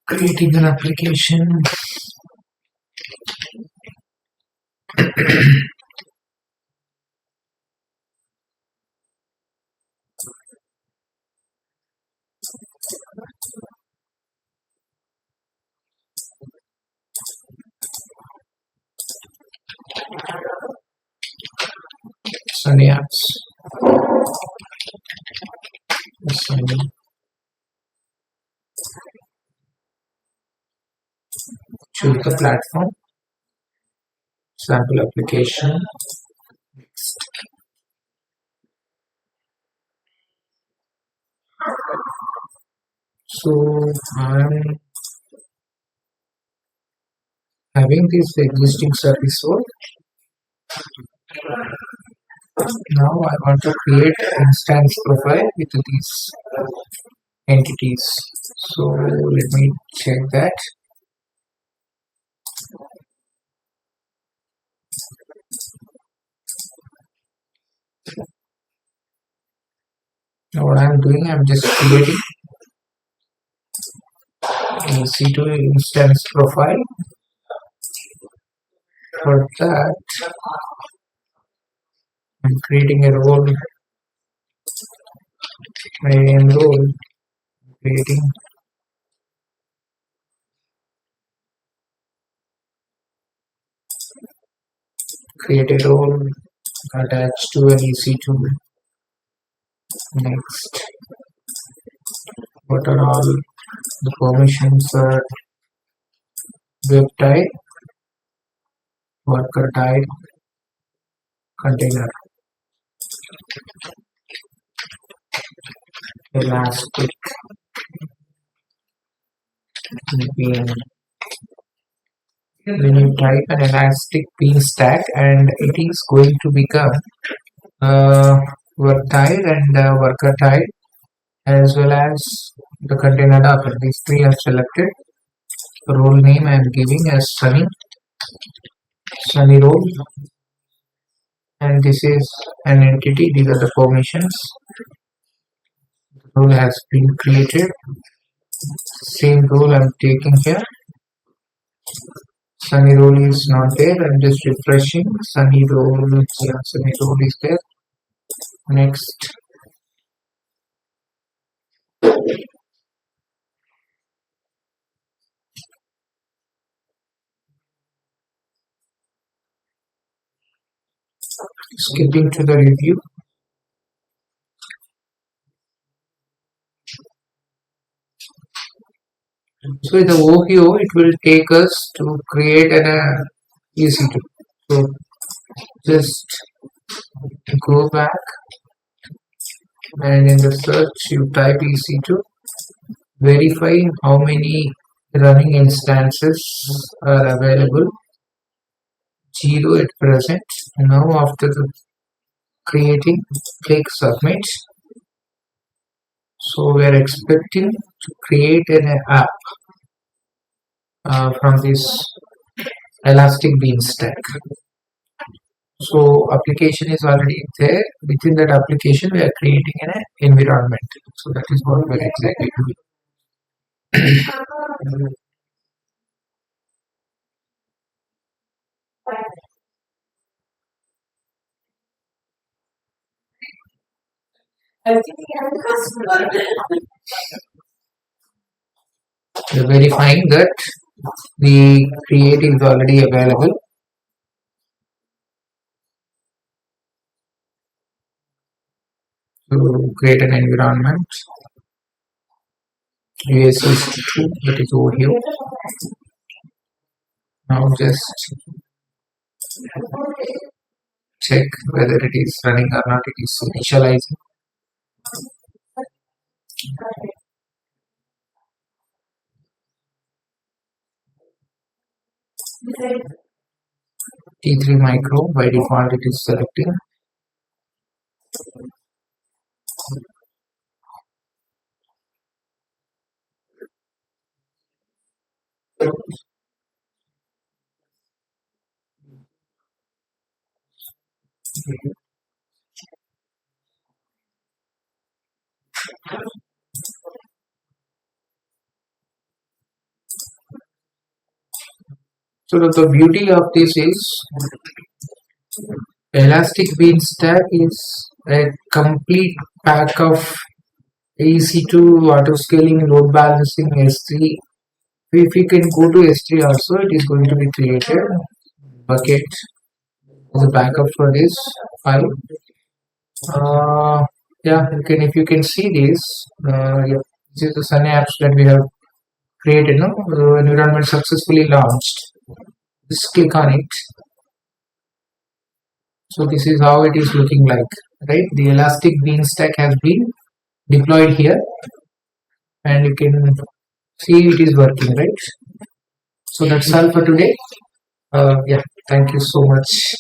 Creating an application. Sunny apps. Sunny. Choose the platform. Sample application. So I'm having this existing service role. Now I want to create an instance profile with these entities. So let me check that. Now what I'm doing, I'm just creating a C2 instance profile. For that, I'm creating a role. My name role. Create a role attached to an EC2. Next, what are all the permissions are web type, worker type, container, elastic, VPN. When you type an elastic bean stack, and it is going to become work type and worker type, as well as the container docker. These three are selected. Role name I am giving as Sunny role, and this is an entity. These are the permissions. The role has been created. Same role I'm taking here. Sunny role is not there. I'm just refreshing. Sunny role, yeah, Sunny role is there. Next. Skipping to the review. So in the OHIO, it will take us to create an EC2. So just go back, and in the search you type EC2, verify how many running instances are available. 0 at present. Now after the creating, click submit. So we are expecting to create an app from this elastic bean stack. So application is already there. Within that application, we are creating an environment. So that is what we are exactly doing. We are verifying that the create is already available. To create an environment. AWS is true, that is over here. Now just check whether it is running or not. It is initializing. T3 micro, by default it is selecting. So the beauty of this is Elastic Beanstalk is a complete pack of EC2 auto scaling, load balancing, S3. If you can go to S3 also, it is going to be created. Bucket as a backup for this file. Yeah, you can, if you can see this, yeah, this is the Sun apps that we have created. No, environment successfully launched. Just click on it. So this is how it is looking like, right? The Elastic Beanstalk has been deployed here, and you can see it is working, right? So that's all for today. Yeah, thank you so much.